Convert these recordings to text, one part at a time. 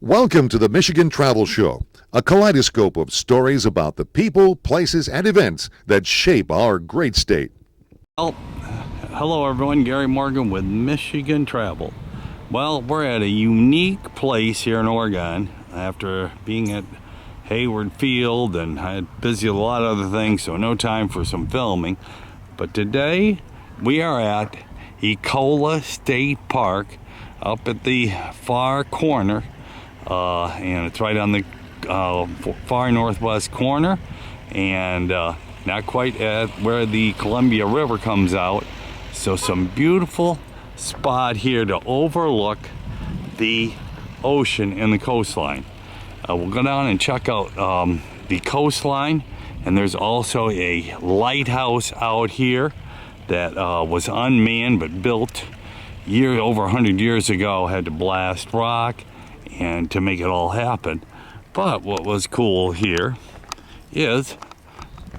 Welcome to the Michigan Travel Show, a kaleidoscope of stories about the people, places, and events that shape our great state. Well, hello everyone, Gary Morgan with Michigan Travel. Well, we're at a unique place here in Oregon after being at Hayward Field, and I had busy with a lot of other things, so no time for some filming. But today we are at Ecola State Park up at the far corner, and it's right on the far northwest corner, and not quite at where the Columbia River comes out. So some beautiful spot here to overlook the ocean and the coastline. We'll go down and check out the coastline, and there's also a lighthouse out here that was unmanned but built over 100 years ago. Had to blast rock and to make it all happen. But what was cool here is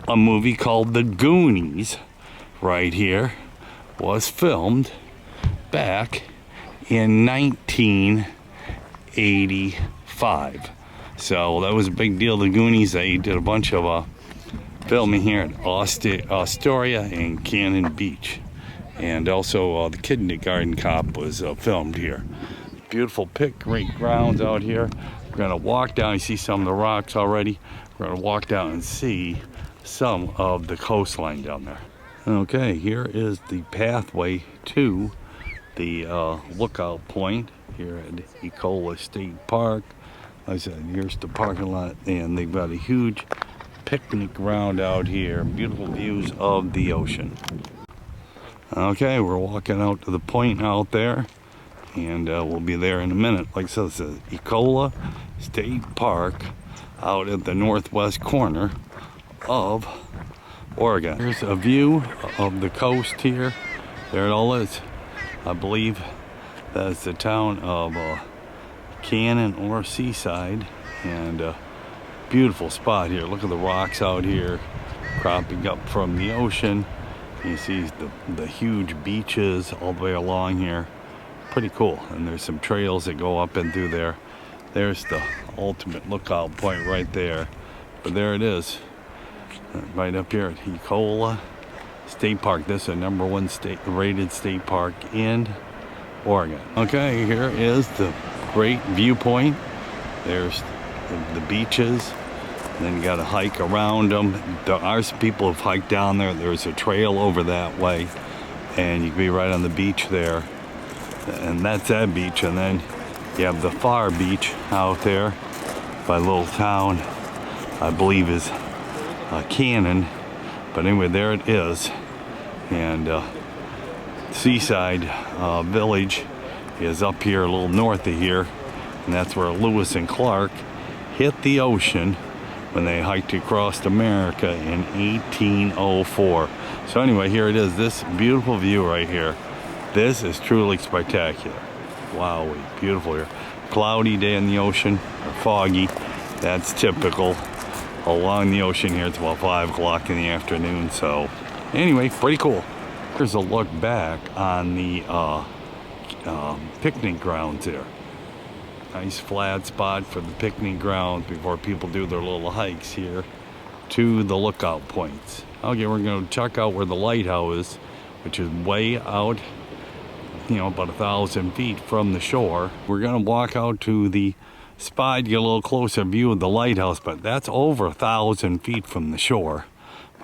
a movie called The Goonies right here was filmed back in 1985. So that was a big deal. The Goonies, they did a bunch of filming here at Astoria and Cannon Beach. And also the Kindergarten Cop was filmed here. Beautiful picnic grounds out here. We're gonna walk down. You see some of the rocks already. We're gonna walk down and see some of the coastline down there. Okay, here is the pathway to the lookout point here at Ecola State Park. Like I said, here's the parking lot, and they've got a huge picnic ground out here. Beautiful views of the ocean. Okay, we're walking out to the point out there, and we'll be there in a minute. Like I said, it's Ecola State Park out at the northwest corner of Oregon. Here's a view of the coast here. There it all is. I believe that's the town of Cannon or Seaside, and beautiful spot here. Look at the rocks out here cropping up from the ocean. You see the huge beaches all the way along here. Pretty cool. And there's some trails that go up and through there. There's the ultimate lookout point right there. But there it is, right up here at Ecola State Park. This is a #1 rated state park in Oregon. Okay, here is the great viewpoint. There's the beaches, and then you got to hike around them. There are some people who've hiked down there. There's a trail over that way, and you can be right on the beach there, and that's that beach. And then you have the far beach out there by a little town, I believe is Cannon, but anyway, there it is. And Seaside Village is up here a little north of here, and that's where Lewis and Clark hit the ocean when they hiked across America in 1804. So anyway, here it is, this beautiful view right here. This is truly spectacular. Wow, beautiful here. Cloudy day in the ocean, or foggy. That's typical along the ocean here. It's about 5 o'clock in the afternoon. So anyway, pretty cool. Here's a look back on the picnic grounds there. Nice flat spot for the picnic grounds before people do their little hikes here to the lookout points. Okay, we're going to check out where the lighthouse is, which is way out, about 1,000 feet from the shore. We're going to walk out to the spot, get a little closer view of the lighthouse, but that's over 1,000 feet from the shore.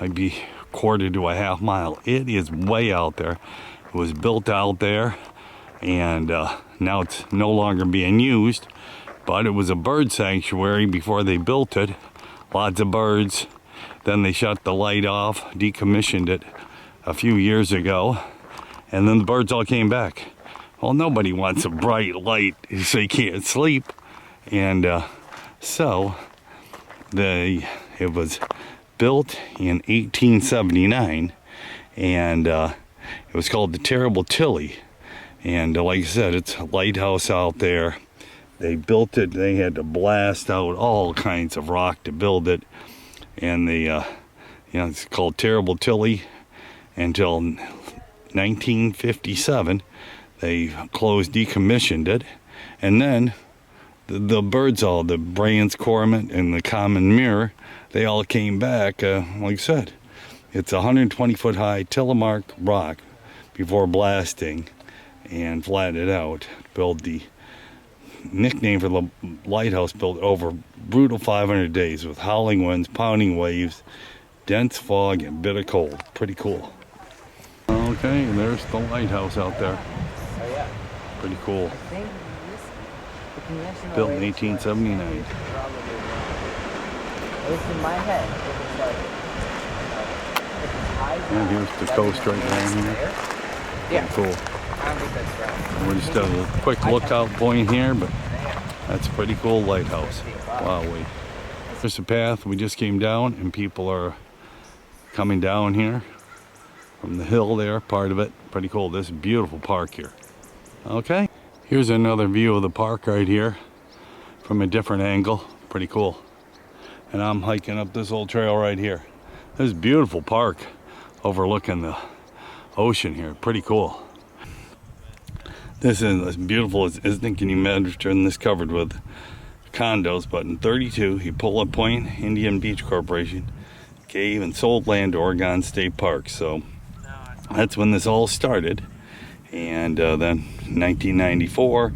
Might be a quarter to a half mile. It is way out there. It was built out there, and now it's no longer being used, but it was a bird sanctuary before they built it. Lots of birds. Then they shut the light off, decommissioned it a few years ago, and then the birds all came back. Well, nobody wants a bright light so you can't sleep. And so it was built in 1879, and it was called the Terrible Tilly. And like I said, it's a lighthouse out there. They built it. They had to blast out all kinds of rock to build it, and it's called Terrible Tilly until 1957. They decommissioned it, and then the birds, all the Brand's cormorant and the common mirror, they all came back. Like I said, it's a 120-foot high telemark rock before blasting and flattened it out. Build the nickname for the lighthouse, built over brutal 500 days with howling winds, pounding waves, dense fog, and bitter cold. Pretty cool. Okay, and there's the lighthouse out there. Pretty cool. Built in 1879. And here's the coast right down here. Yeah. Cool. We're just at a quick lookout point here, but that's a pretty cool lighthouse. Wow, there's a path we just came down, and people are coming down here from the hill there, part of it. Pretty cool. This is a beautiful park here. Okay, here's another view of the park right here from a different angle. Pretty cool. And I'm hiking up this old trail right here. This is a beautiful park overlooking the ocean here. Pretty cool. This is as beautiful as isn't it? Can you imagine this covered with condos? But in 32, he Pullet Point Indian Beach Corporation gave and sold land to Oregon State Park. So that's when this all started. And then 1994,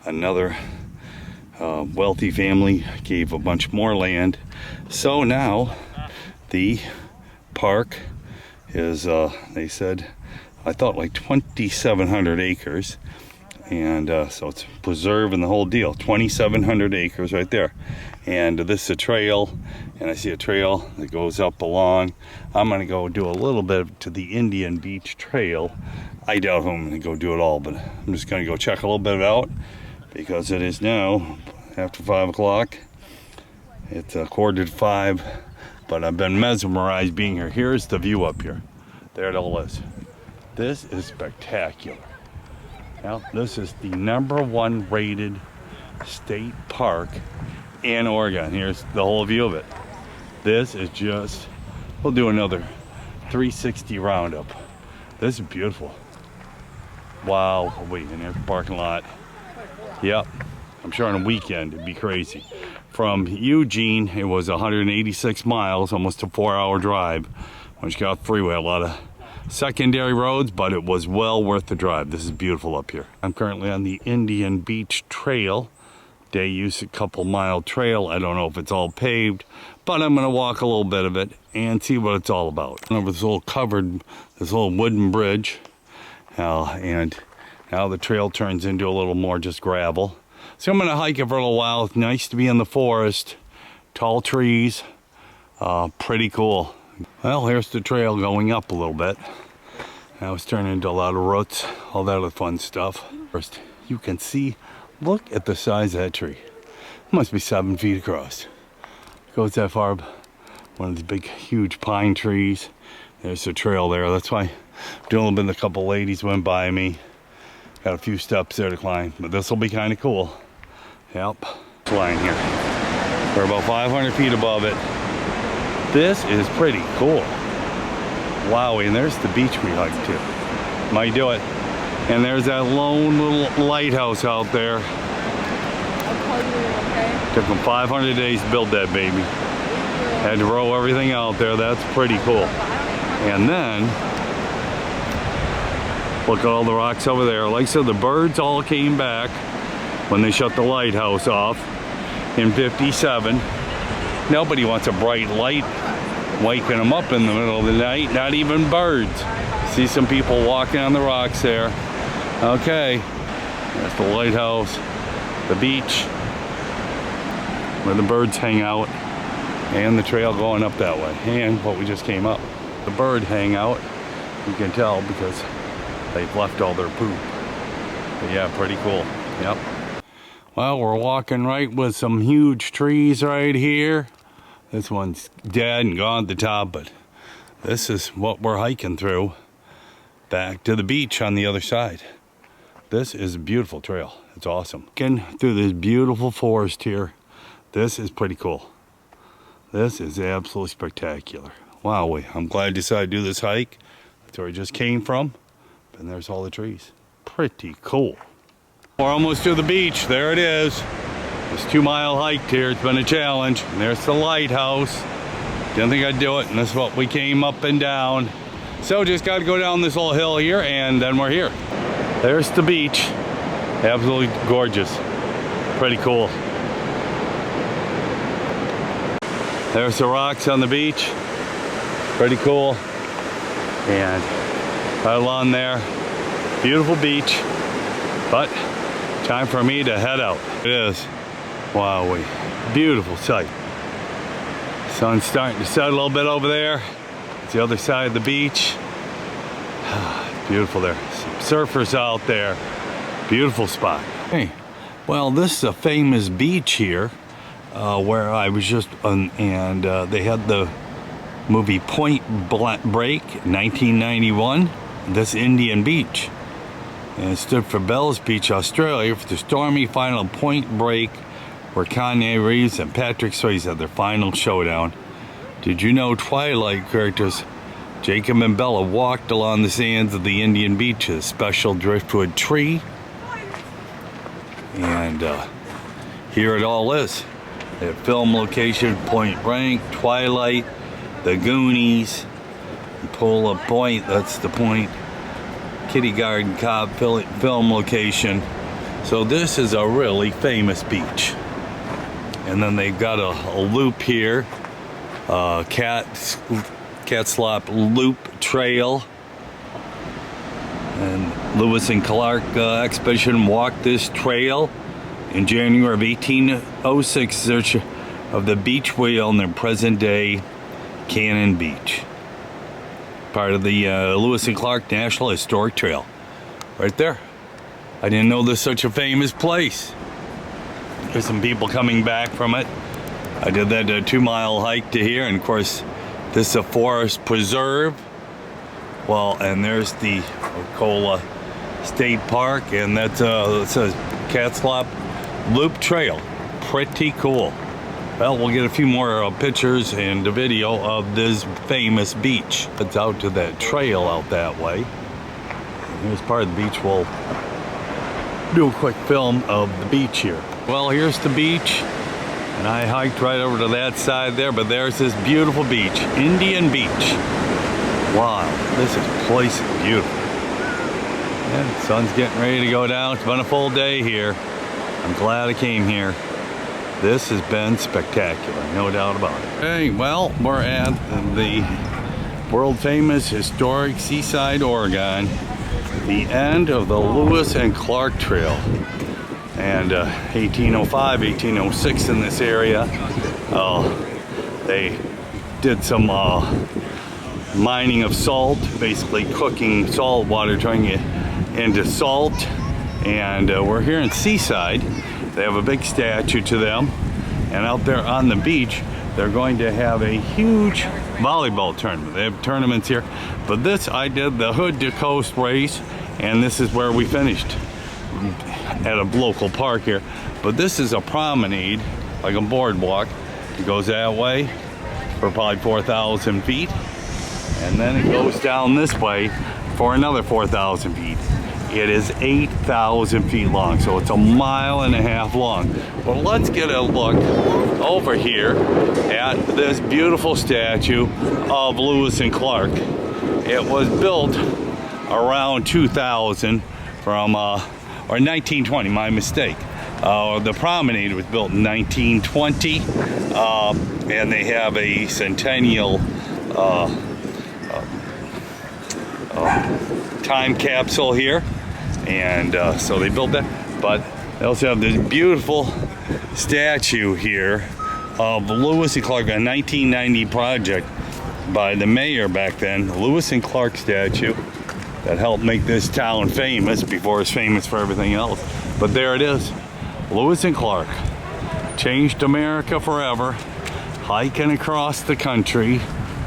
another wealthy family gave a bunch more land. So now the park is, they said, I thought like 2,700 acres. And so it's preserving the whole deal. 2,700 acres right there. And this is a trail, and I see a trail that goes up along. I'm gonna go do a little bit to the Indian Beach Trail. I doubt I'm gonna go do it all, but I'm just gonna go check a little bit out because it is now after 5 o'clock. It's 4:45, but I've been mesmerized being here. Here's the view up here. There it all is. This is spectacular. Now, this is the #1 rated state park in Oregon. Here's the whole view of it. This is just, we'll do another 360 roundup. This is beautiful. Wow, wait, and there's the parking lot. Yep, I'm sure on a weekend it'd be crazy. From Eugene, it was 186 miles, almost a 4-hour drive. Once you got off the freeway, a lot of secondary roads, but it was well worth the drive. This is beautiful up here. I'm currently on the Indian Beach Trail. Day use, a couple mile trail. I don't know if it's all paved, but I'm gonna walk a little bit of it and see what it's all about. Over this little covered, this little wooden bridge, and now the trail turns into a little more just gravel. So I'm gonna hike it for a little while. It's nice to be in the forest, tall trees, pretty cool. Well, here's the trail going up a little bit. Now it's turning into a lot of roots, all that other fun stuff. First, you can see, look at the size of that tree. It must be 7 feet across. It goes that far. One of these big, huge pine trees. There's the trail there. That's why I'm doing a little bit. A couple ladies went by me. Got a few steps there to climb, but this will be kind of cool. Yep. Line here. We're about 500 feet above it. This is pretty cool. Wow, and there's the beach we hiked to. Might do it. And there's that lone little lighthouse out there. I'll call you in, okay? Took them 500 days to build that baby. Had to row everything out there. That's pretty cool. And then, look at all the rocks over there. Like I said, the birds all came back when they shut the lighthouse off in '57. Nobody wants a bright light waking them up in the middle of the night, not even birds. See some people walking on the rocks there. Okay, that's the lighthouse, the beach, where the birds hang out, and the trail going up that way, and what we just came up. The bird hangout, you can tell because they've left all their poop. But yeah, pretty cool, yep. Well, we're walking right with some huge trees right here. This one's dead and gone at the top, but this is what we're hiking through back to the beach on the other side. This is a beautiful trail. It's awesome. Getting through this beautiful forest here. This is pretty cool. This is absolutely spectacular. Wow, I'm glad I decided to do this hike. That's where I just came from. And there's all the trees. Pretty cool. We're almost to the beach. There it is. This 2-mile hike here, it's been a challenge. And there's the lighthouse. Didn't think I'd do it, and that's what we came up and down. So just got to go down this little hill here, and then we're here. There's the beach. Absolutely gorgeous. Pretty cool. There's the rocks on the beach. Pretty cool. And right along there, beautiful beach. But time for me to head out. It is. Wowee. Beautiful sight. Sun's starting to set a little bit over there. It's the other side of the beach. Beautiful there. Some surfers out there. Beautiful spot. Hey, well, this is a famous beach here where I was just on, and they had the movie Point Break, 1991. This Indian beach. And it stood for Bells Beach, Australia, for the stormy final Point Break, where Kanye Reeves and Patrick Swayze had their final showdown. Did you know Twilight characters Jacob and Bella walked along the sands of the Indian beach, a special driftwood tree? And here it all is. The film location, Point Break, Twilight, The Goonies, Polar Point, that's the Point, Kitty Garden Cobb film location. So this is a really famous beach. And then they've got a loop here, Catslop Loop Trail. And Lewis and Clark expedition walked this trail in January of 1806 in search of the beach whale in the present day Cannon Beach. Part of the Lewis and Clark National Historic Trail. Right there. I didn't know this was such a famous place. There's some people coming back from it. I did that 2-mile hike to here, and of course this is a forest preserve. Well, and there's the Ocola State Park, and that's it says Catslop Loop Trail. Pretty cool. Well, we'll get a few more pictures and a video of this famous beach. It's out to that trail out that way. And here's part of the beach. We'll do a quick film of the beach here. Well, here's the beach, and I hiked right over to that side there, but there's this beautiful beach, Indian Beach. Wow, this place is beautiful. Yeah, the sun's getting ready to go down. It's been a full day here. I'm glad I came here. This has been spectacular, no doubt about it. Hey, well, we're at the world famous historic Seaside, Oregon, the end of the Lewis and Clark Trail. And 1805, 1806 in this area, they did some mining of salt, basically cooking salt water, turning it into salt. And we're here in Seaside. They have a big statue to them, and out there on the beach they're going to have a huge volleyball tournament. They have tournaments here, but this, I did the Hood to Coast race, and this is where we finished at a local park here. But this is a promenade, like a boardwalk. It goes that way for probably 4,000 feet, and then it goes down this way for another 4,000 feet. It is 8,000 feet long, so it's 1.5 miles long. But let's get a look over here at this beautiful statue of Lewis and Clark. It was built around 2000 from, or 1920, my mistake. The promenade was built in 1920, and they have a centennial time capsule here. And so they built that, but they also have this beautiful statue here of Lewis and Clark, a 1990 project by the mayor back then, the Lewis and Clark statue that helped make this town famous before it's famous for everything else. But there it is, Lewis and Clark, changed America forever, hiking across the country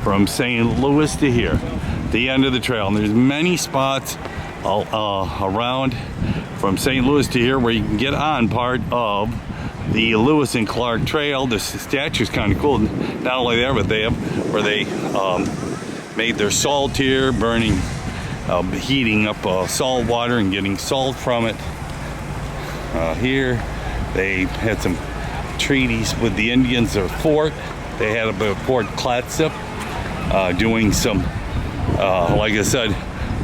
from St. Louis to here, the end of the trail. And there's many spots all around from St. Louis to here where you can get on part of the Lewis and Clark Trail. This statue's kind of cool. Not only there, but they have where they made their salt here, burning, heating up salt water and getting salt from it. Here they had some treaties with the Indians, their fort. They had a Fort Clatsop, doing some, like I said,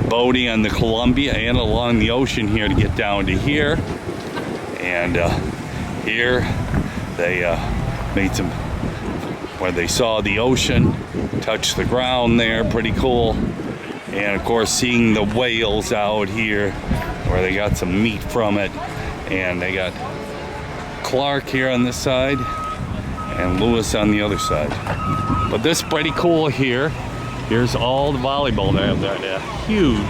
boating on the Columbia and along the ocean here to get down to here. And here they made some, where they saw the ocean touch the ground there, pretty cool. And of course seeing the whales out here where they got some meat from it. And they got Clark here on this side and Lewis on the other side. But this is pretty cool here. Here's all the volleyball. They have that huge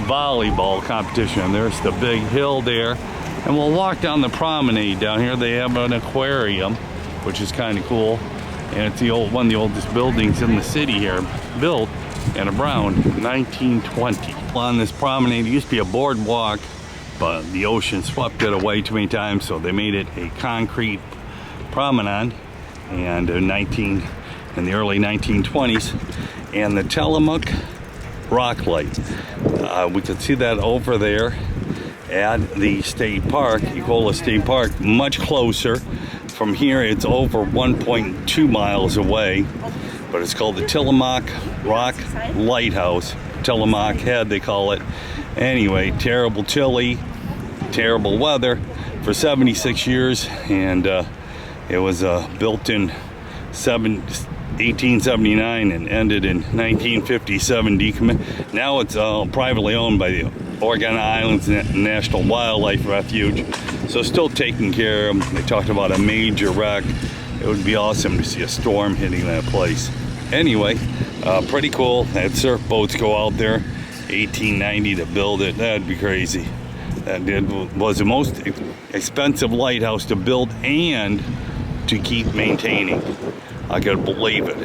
volleyball competition. There's the big hill there. And we'll walk down the promenade down here. They have an aquarium, which is kind of cool. And it's one of the oldest buildings in the city here, built in around 1920. On this promenade, it used to be a boardwalk, but the ocean swept it away too many times, so they made it a concrete promenade. And in the early 1920s, and the Tillamook rock light, we could see that over there at the state park, Ecola State Park, much closer. From here it's over 1.2 miles away, but it's called the Tillamook Rock Lighthouse. Tillamook Head they call it. Anyway, terrible chilly, terrible weather for 76 years, and it was built in 1879 and ended in 1957. Now it's privately owned by the Oregon Islands National Wildlife Refuge, so still taking care of them. They talked about a major wreck. It would be awesome to see a storm hitting that place. Anyway, pretty cool. They had surf boats go out there, 1890 to build it. That'd be crazy. That was the most expensive lighthouse to build and to keep maintaining. I could believe it.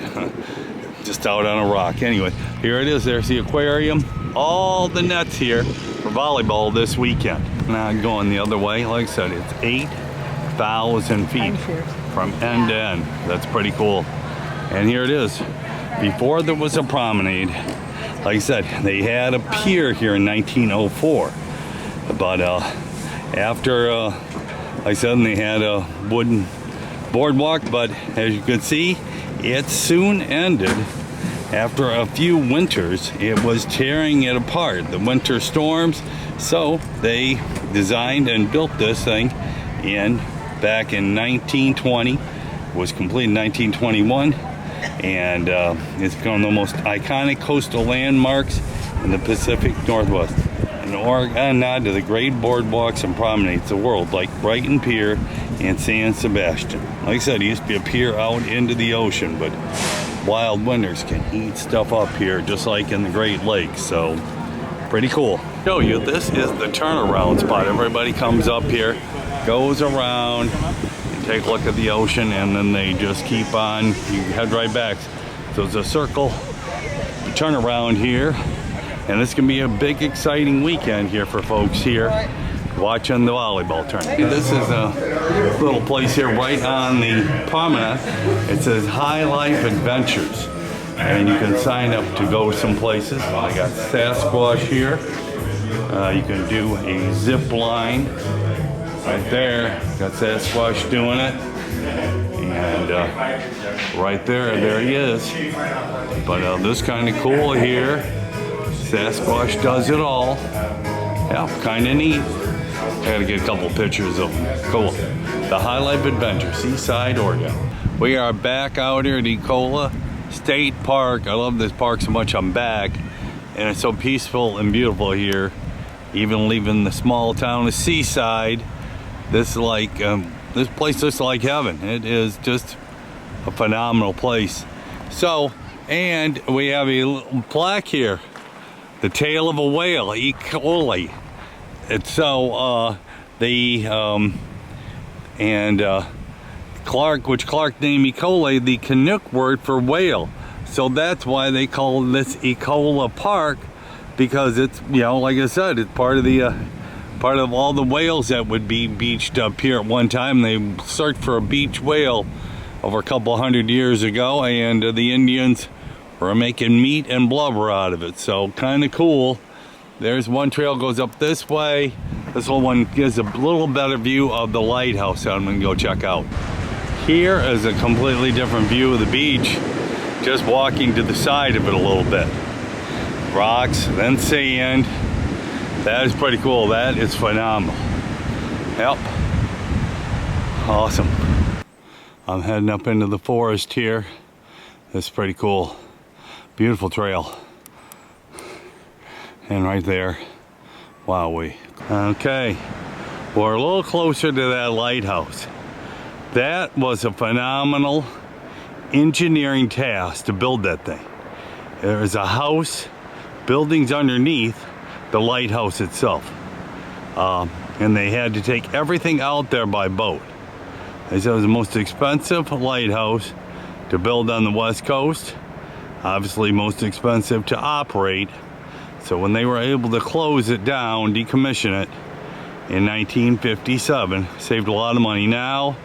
Just out on a rock. Anyway, here it is. There's the aquarium. All the nets here for volleyball this weekend. Now going the other way, like I said, it's 8,000 feet from end to end. That's pretty cool. And here it is. Before there was a promenade, like I said, they had a pier here in 1904. But after, like I said, they had a wooden boardwalk, but as you could see, it soon ended. After a few winters, it was tearing it apart, the winter storms. So they designed and built this thing back in 1920. It was completed in 1921, and it's become one of the most iconic coastal landmarks in the Pacific Northwest. An Oregon nod to the great boardwalks and promenades of the world, like Brighton Pier and San Sebastian. Like I said, it used to be a pier out into the ocean, but wild winters can eat stuff up here, just like in the Great Lakes. So, pretty cool. Show you, this is the turnaround spot. Everybody comes up here, goes around, take a look at the ocean, and then they just keep on. You head right back. So it's a circle, turn around here. And this can be a big, exciting weekend here for folks here watching the volleyball tournament. This is a little place here right on the promenade. It says High Life Adventures, and you can sign up to go some places. I got Sasquatch here. You can do a zip line right there. Got Sasquatch doing it, and right there he is. But this is kind of cool here. Sasquatch does it all. Yeah, kind of neat. I gotta get a couple pictures of them. Cool. The High Life Adventure, Seaside, Oregon. We are back out here at Ecola State Park. I love this park so much. I'm back, and it's so peaceful and beautiful here. Even leaving the small town of Seaside, this place looks like heaven. It is just a phenomenal place. So, and we have a little plaque here. The tail of a whale, E. coli. It's so Clark named E. coli the Canuck word for whale. So that's why they call this Ecola Park, because it's, you know, like I said, it's part of all the whales that would be beached up here at one time. They searched for a beach whale over a couple hundred years ago, and the Indians were making meat and blubber out of it. So kind of cool. There's one trail goes up this way. This little one gives a little better view of the lighthouse that I'm gonna go check out. Here is a completely different view of the beach, just walking to the side of it a little bit. Rocks, then sand. That is pretty cool. That is phenomenal. Yep. Awesome. I'm heading up into the forest here. That's pretty cool. Beautiful trail. And right there, wowee. Okay, we're a little closer to that lighthouse. That was a phenomenal engineering task to build that thing. There's a house, buildings underneath the lighthouse itself. And they had to take everything out there by boat. They said it was the most expensive lighthouse to build on the West Coast. Obviously most expensive to operate. So when they were able to close it down, decommission it in 1957, saved a lot of money. Now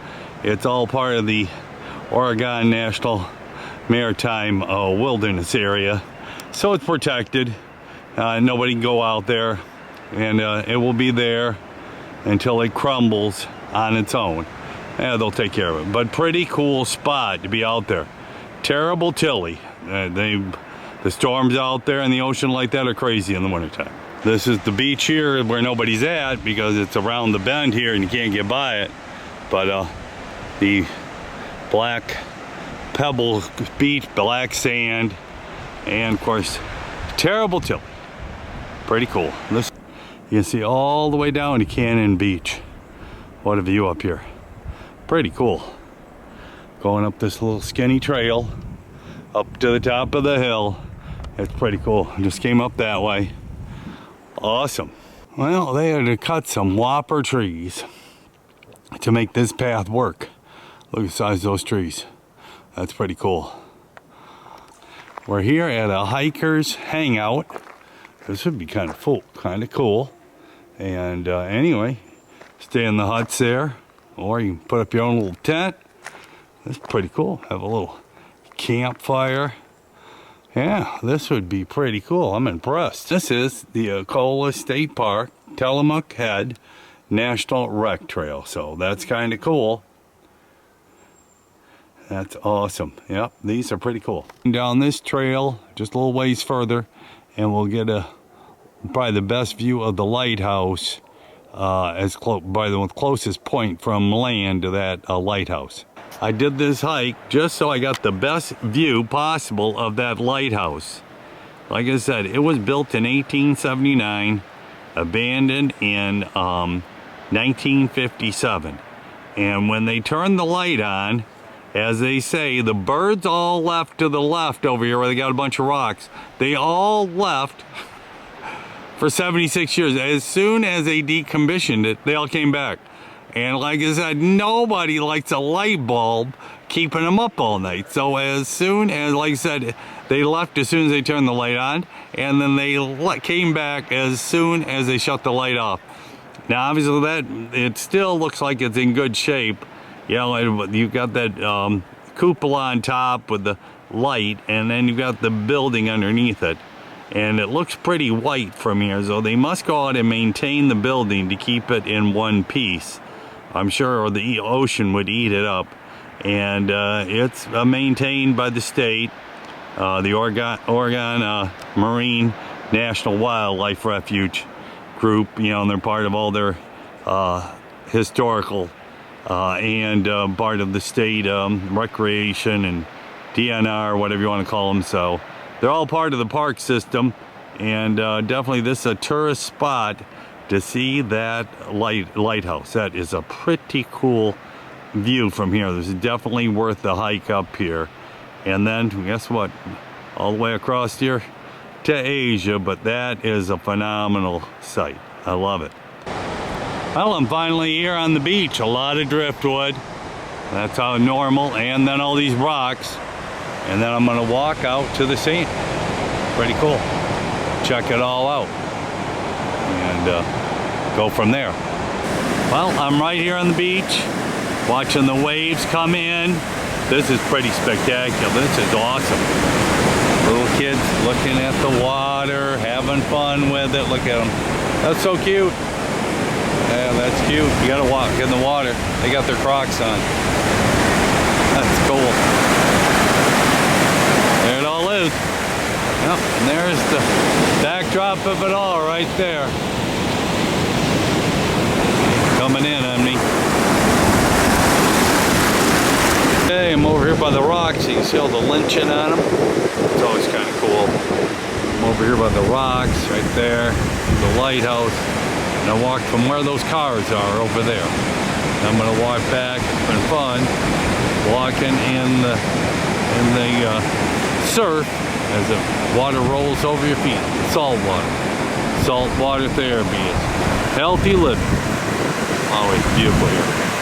it's all part of the Oregon National Maritime Wilderness Area. So it's protected. Nobody can go out there, and it will be there until it crumbles on its own. Yeah, they'll take care of it. But pretty cool spot to be out there. Terrible chilly. The storms out there in the ocean like that are crazy in the wintertime. This is the beach here where nobody's at because it's around the bend here and you can't get by it. But the black pebble beach, black sand, and of course, terrible chilly. Pretty cool. This, you can see all the way down to Cannon Beach. What a view up here. Pretty cool. Going up this little skinny trail up to the top of the hill. It's pretty cool. Just came up that way. Awesome. Well, they had to cut some whopper trees to make this path work. Look at the size of those trees. That's pretty cool. We're here at a hiker's hangout. This would be kind of cool. And anyway, stay in the huts there, or you can put up your own little tent. That's pretty cool. Have a little campfire. Yeah, this would be pretty cool. I'm impressed. This is the Ecola State Park, Tillamook Head National Rec Trail. So that's kind of cool. That's awesome. Yep, these are pretty cool. Down this trail, just a little ways further, and we'll get probably the best view of the lighthouse, by the closest point from land to that lighthouse. I did this hike just so I got the best view possible of that lighthouse. Like I said, it was built in 1879, abandoned in 1957. And when they turned the light on, as they say, the birds all left to the left over here where they got a bunch of rocks. They all left for 76 years. As soon as they decommissioned it, they all came back. And like I said, nobody likes a light bulb keeping them up all night. So as soon as, like I said, they left as soon as they turned the light on, and then they came back as soon as they shut the light off. Now obviously that, it still looks like it's in good shape. You know, you've got that cupola on top with the light, and then you've got the building underneath it. And it looks pretty white from here, so they must go out and maintain the building to keep it in one piece. I'm sure the ocean would eat it up. And it's maintained by the state, the Oregon Marine National Wildlife Refuge group. You know, and they're part of all their historical and part of the state recreation and DNR, whatever you want to call them. So they're all part of the park system, and definitely this is a tourist spot to see that lighthouse. That is a pretty cool view from here. This is definitely worth the hike up here. And then guess what? All the way across here to Asia, but that is a phenomenal sight. I love it. Well, I'm finally here on the beach. A lot of driftwood. That's how normal, and then all these rocks. And then I'm gonna walk out to the sand. Pretty cool. Check it all out. And go from there. Well, I'm right here on the beach, watching the waves come in. This is pretty spectacular. This is awesome. Little kids looking at the water, having fun with it. Look at them. That's so cute. Yeah, that's cute. You gotta walk in the water. They got their Crocs on. That's cool. There it all is. Yep, and there's the backdrop of it all right there. Coming in on me. Okay, I'm over here by the rocks. You can see all the lynching on them. It's always kind of cool. I'm over here by the rocks right there, the lighthouse. And I walked from where those cars are over there. I'm gonna walk back. It's been fun walking in the surf as the water rolls over your feet. Salt water. Salt water therapy is healthy living. Always beautiful here.